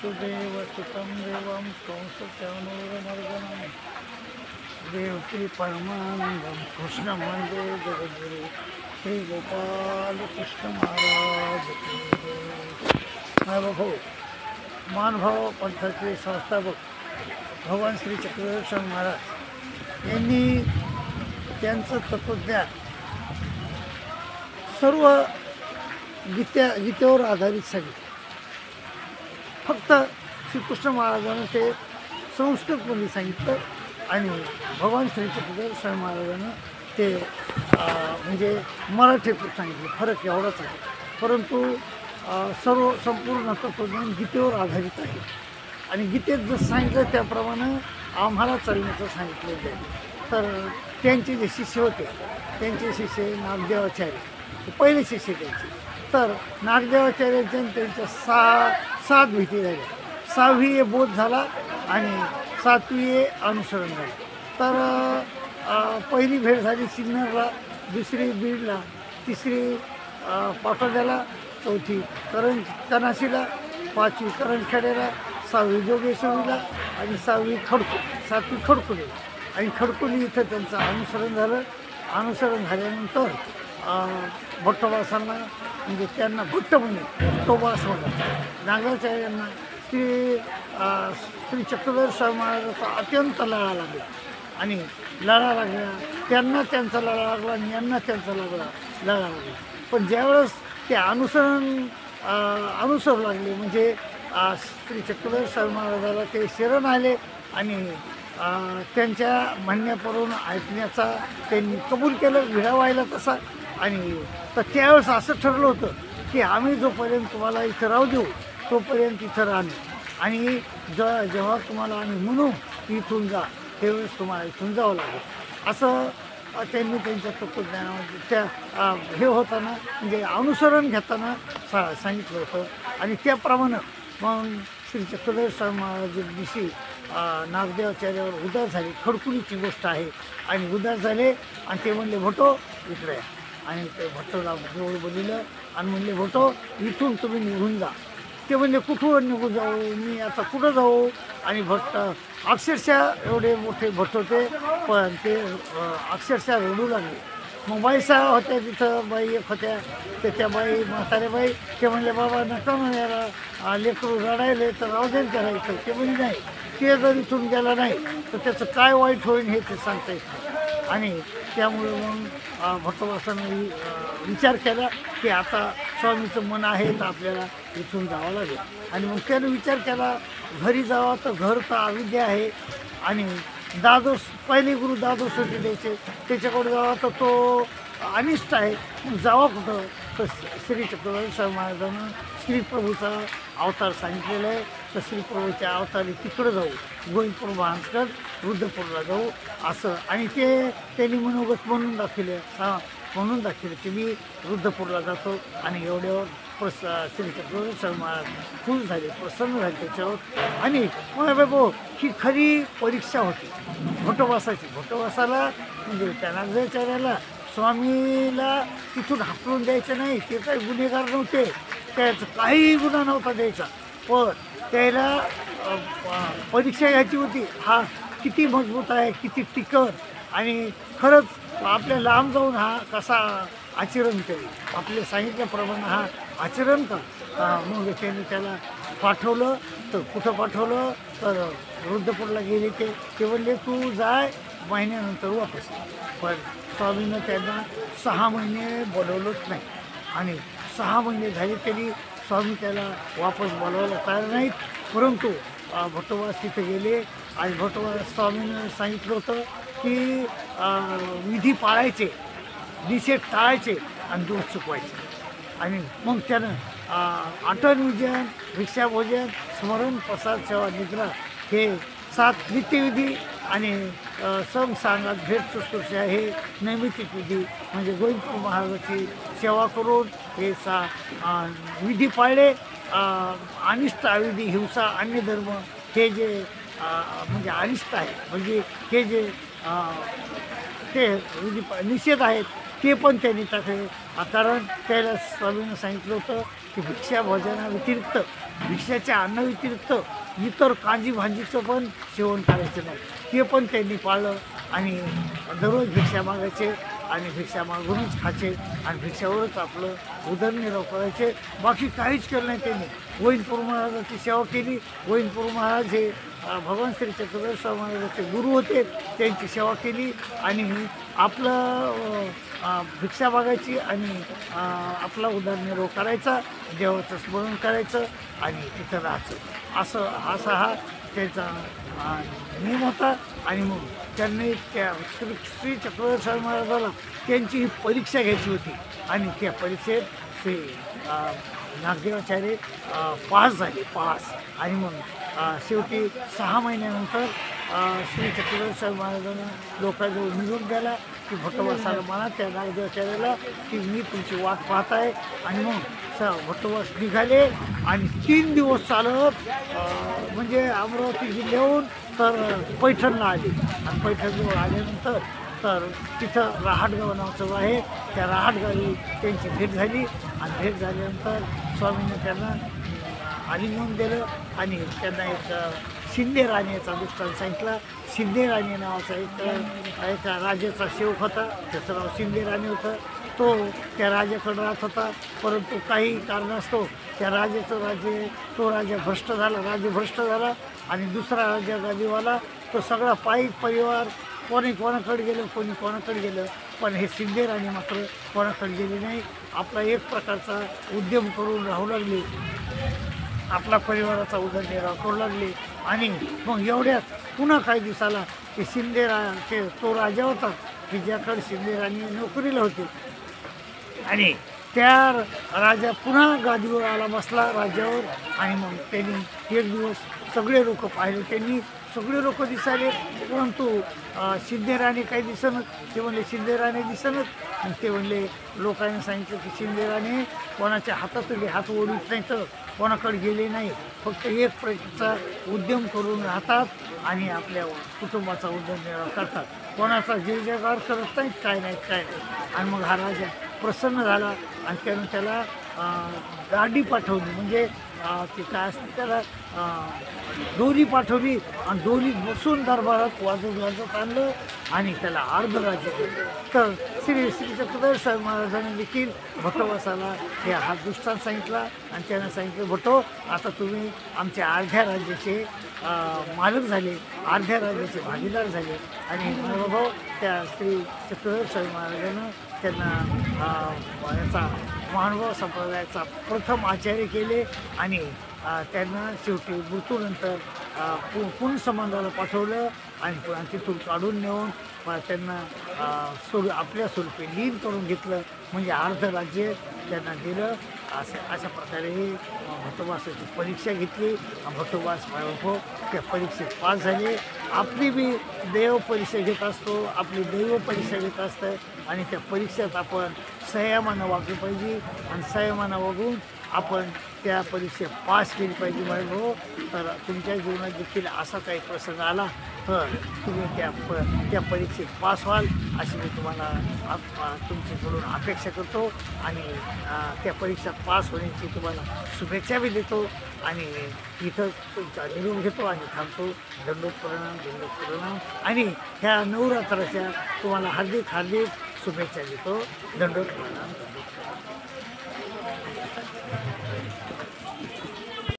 वसुदेवसुतं देवं कंसचाणूरमर्दनं देवकी परमानंदं कृष्णं वन्दे जगद्गुरु श्री गोपाल कृष्ण महाराज की जय। भाऊ मानभाव पंथाचे संस्थापक भगवान श्री चक्रधर स्वामी महाराज यांनी त्यांचं तत्वज्ञान सर्व गीतेवर आधारित सांगितलं। फक्त श्रीकृष्ण महाराजांना ते संस्कृतमध्ये सांगितलं आणि भगवान श्री चक्रधर स्वामी महाराजांना ते म्हणजे मराठीतून सांगितलं। फरक एवढाच आहे, परंतु सर्व संपूर्ण तत्वज्ञान गीतेवर आधारित आहे आणि गीतेत जसं सांगितलं त्याप्रमाणे आम्हाला चालण्याचं सांगितलं जाईल। तर त्यांचे जे शिष्य होते, त्यांचे शिष्य नागदेवाचार्य पहिले शिष्य त्यांचे, तर नागदेवाचार्यांच्या त्यांच्या सात भेटी झाल्या। 6वी बोध झाला आणि 7वी अनुसरण झालं। तर पहिली भेट झाली सिन्नरला, दुसरी बीडला, तिसरी पाटोद्याला, चौथी कनाशीला, 5वी करणखेड्याला, 6वी जोगेश्वरीला आणि 7वी खडको, 7वी खडकोली आणि खडकोली इथं त्यांचं अनुसरण झालं। अनुसरण झाल्यानंतर भट्टोबासांना म्हणजे त्यांना भट्ट म्हणजे भट्टोबास म्हणतात। नागाचार्यांना श्री चक्रधर स्वामी महाराजांचा अत्यंत लळा लागला आणि लळा लागला, त्यांना त्यांचा लळा लागला आणि यांना त्यांचा लळा लागला। पण ज्यावेळेस ते अनुसरू लागले म्हणजे श्री चक्रधर स्वामी महाराजाला ते शरण आले आणि त्यांच्या म्हणण्यावरून ऐकण्याचा त्यांनी कबूल केलं, विडा व्हायला तसा। आणि तर त्यावेळेस असं ठरलं होतं की आम्ही जोपर्यंत तुम्हाला इथं राहू देऊ तोपर्यंत इथं राहणे आणि जेव्हा तुम्हाला आम्ही म्हणू इथून जा त्यावेळेस तुम्हाला इथून जावं लागेल, असं त्यांनी त्यांच्या तत्वज्ञानामध्ये त्या हे होताना म्हणजे अनुसरण घेताना सांगितलं होतं। आणि त्याप्रमाणे मग श्री चक्रधर स्वामी महाराज दिवशी नागदेवाचार्यावर उदार झाले। खडकुलीची गोष्ट आहे आणि उदार झाले आणि ते म्हणले भटो इकडे या, आणि ते भट्टोला जवळ बोललं आणि म्हणले भटो इथून तुम्ही निघून जा। ते म्हणले कुठून निघून जाऊ, मी आता कुठं जाऊ? आणि भट्ट अक्षरशः एवढे मोठे भट्ट होते पण ते अक्षरशः रडू लागले। मग बाईसा होत्या तिथं, बाई एक होत्या, तर त्या बाई म्हातारे बाई ते म्हणले बाबा नका म्हणायला, लेकरू रडायले तर राहू दे त्याला इथं। ते म्हणजे नाही, ते जर इथून गेला नाही तर त्याचं काय वाईट होईल हे ते सांगता येत नाही। आणि त्यामुळे मग भट्टोबासांनी विचार केला की आता स्वामीचं मन आहे तर आपल्याला इथून जावं लागेल। आणि मग त्याने विचार केला घरी जावा तर घर तर अविद्या आहे आणि दादोस पहिले गुरु दादोस होते द्यायचे, त्याच्याकडे जावा तर तो अनिष्ट आहे, मग जावा कुठं? तर श्री चक्रधर स्वामी महाराजांना श्रीप्रभूचा अवतार सांगितलेला आहे, तर श्रीप्रभूच्या अवतारी तिकडं जाऊ, गोविंदपूर महाराजकडं रुद्रपूरला जाऊ असं। आणि ते त्यांनी मनोगत म्हणून दाखवले की मी रुद्रपूरला जातो आणि एवढ्यावर श्री चक्रधर स्वामी महाराज खुश झाले, प्रसन्न झाले त्याच्यावर। आणि बाबा ही खरी परीक्षा होती भट्टोबासाची। भट्टोबासाला म्हणजे त्या नागदेवाचार्याला स्वामीला तिथून हाकलून द्यायचं नाही, ते काही गुन्हेगार नव्हते, त्याचा काही गुन्हा नव्हता द्यायचा, पण त्याला परीक्षा घ्यायची होती हा किती मजबूत आहे, किती टिकल आणि खरंच आपल्या लांब जाऊन हा कसा आचरण करेल, आपल्या सांगितल्याप्रमाणे हा आचरण का। मग त्यांनी त्याला पाठवलं, तर कुठं पाठवलं तर रुद्रपूरला गेले। ते म्हणले तू जाय, महिन्यानंतर वापस। पण स्वामीनं त्यांना 6 महिने बोलवलंच नाही आणि 6 महिने झाले तरी स्वामी त्याला वापस बोलवायला तयार नाहीत। परंतु भट्टोबास तिथे गेले आणि भट्टोबा स्वामीनं सांगितलं होतं की विधी पाळायचे, निषेध टाळायचे आणि दोष चुकवायचे। आणि मग त्यानं आठवण विजन, भिक्षाभोजन, स्मरण, प्रसाद, सेवा, निद्रा हे 7 नित्यविधी आणि सांगात भेट शुश्रूषा हे नैमित्तिक विधी म्हणजे गोविंदपूर महाराजाची सेवा करून हे विधी पाळले। अनिष्ट अविधी, हिंसा, अन्य धर्म हे जे म्हणजे अनिष्ट आहे म्हणजे हे जे ते निषेध आहेत ते पण त्यांनी टाकले। कारण त्याला स्वामीनं सांगितलं होतं की भिक्षा भोजनाव्यतिरिक्त भिक्षाच्या अन्नाव्यतिरिक्त इतर कांजी भाजीचं पण सेवन करायचं नाही, ते पण त्यांनी पाळलं. आणि दररोज भिक्षा मागायचे आणि भिक्षा मागूनच खायचे आणि भिक्षावरच आपलं उदरनिर्वाह करायचे. बाकी काहीच केलं नाही त्यांनी. गोविंदपूर महाराजाची सेवा केली. गोविंदपूर महाराज हे भगवान श्री चक्रधर महाराजाचे गुरु होते, त्यांची सेवा केली आणि आपलं भिक्षा मागायची आणि आपला उदरनिर्वाह करायचा, देवाचं स्मरण करायचं आणि तिथं राहायचं. असा हा त्याचा नियम होता. आणि मग त्यांनी त्या श्री चक्रधर स्वामी महाराजाला त्यांची ही परीक्षा घ्यायची होती आणि त्या परीक्षेत ते नागदेवाचार्य पास झाले. आणि मग शेवटी 6 महिन्यानंतर श्री चक्रधर स्वामी महाराजांना लोकांजवळ निरोप द्याला की भट्टवासाला म्हणा त्या नागदेवाचार्याला की मी तुमची वाट पाहत आहे. आणि मग भट्टवास निघाले आणि 3 दिवस चालत म्हणजे अमरावती जिल्ह्याहून तर पैठणला आले. आणि पैठणजवळ आल्यानंतर तर तिथं राहाटगाव नावाचं आहे, त्या राहाटगावी त्यांची भेट झाली. आणि भेट झाल्यानंतर स्वामींनी त्यांना आलिंगन दिलं आणि त्यांना एक शिंदे राणीचा दृष्टांत सांगितला. शिंदे राणी नावाचा एका राजाचा सेवक होता, त्याचं नाव शिंदे राणी होतं. तो त्या राजाकडे राहत होता, परंतु काही कारणास्तव त्या राजाचं तो राजा भ्रष्ट झाला, राज्य भ्रष्ट झाला आणि दुसरा राजा गादीवाला. तो सगळा पायी परिवार कोणी कोणाकडे गेलं, कोणी कोणाकडे गेलं, पण हे शिंदे राणी मात्र कोणाकडे गेले नाही. आपला एक प्रकारचा उद्यम करून राहू लागले, आपला परिवाराचा उदरनिर्वाह करू लागले. आणि मग एवढ्यात पुन्हा काही दिवसाला ते तो राजा होता की ज्याकडे शिंदे राणी नोकरीला होते. आणि त्या राजा पुन्हा गादीवर आला, बसला राज्यावर. आणि मग त्यांनी एक दिवस सगळे लोक पाहिले, त्यांनी सगळे लोक दिसायले, परंतु शिंदे राणी काही दिसनच. ते म्हणले शिंदे राणी दिसनच. आणि ते म्हणले लोकांनी सांगितलं की शिंदे राणी कोणाच्या हातातले हात ओढीत नाही, तर कोणाकडे गेले नाही, फक्त एक प्रकारचा उद्यम करून राहतात आणि आपल्या कुटुंबाचा उदरनिर्वाह करतात, कोणाचा जे जगावर करत नाहीत, काय नाही. आणि मग हा राजा प्रसन्न झाला आणि त्याला गाडी पाठवली, म्हणजे ते काय असते त्याला डोली पाठवली आणि डोलीत बसून दरबारात वाजत आणलं आणि त्याला अर्धराज्य दिलं. तर श्री चक्रधर स्वामी महाराजांनी देखील भट्टवासाला हा दृष्टांत सांगितला आणि त्यानं सांगितलं, भट्टो आता तुम्ही आमच्या अर्ध्या राज्याचे मालक झाले, अर्ध्या राज्याचे भागीदार झाले. आणि महानुभाव त्या श्री चक्रधर स्वामी महाराजांना त्यांना याचा महानुभाव संप्रदायाचा प्रथम आचार्य केले. आणि त्यांना शेवटी मृत्यूनंतर पुन संबंधाला पाठवलं आणि पुन्हा तिथून काढून नेऊन त्यांना आपल्या स्वरूपी लीन करून घेतलं, म्हणजे अर्ध राज्य त्यांना दिलं. अशा प्रकारे ही भट्टवासाची परीक्षा घेतली. भट्टवास त्या परीक्षेत पास झाले. आपली बी देव परीक्षा घेत असतो, आपली दैव परीक्षा घेत असतं आणि त्या परीक्षेत आपण संयमानं वागलं पाहिजे आणि संयमानं वागून आपण त्या परीक्षेत पास केली पाहिजे. म्हणजे तर तुमच्या जीवनात देखील असा काही प्रसंग आला तर तुम्ही त्या परीक्षेत पास व्हाल अशी मी तुम्हाला तुमच्याकडून अपेक्षा करतो. आणि त्या परीक्षेत पास होण्याची तुम्हाला शुभेच्छा बी देतो. आणि इथं तुमचा निरोप घेतो आणि थांबतो. दंडोत प्रणाम. आणि ह्या नवरात्राच्या तुम्हाला हार्दिक शुभेच्छा देतो. दंडोत प्रणाम.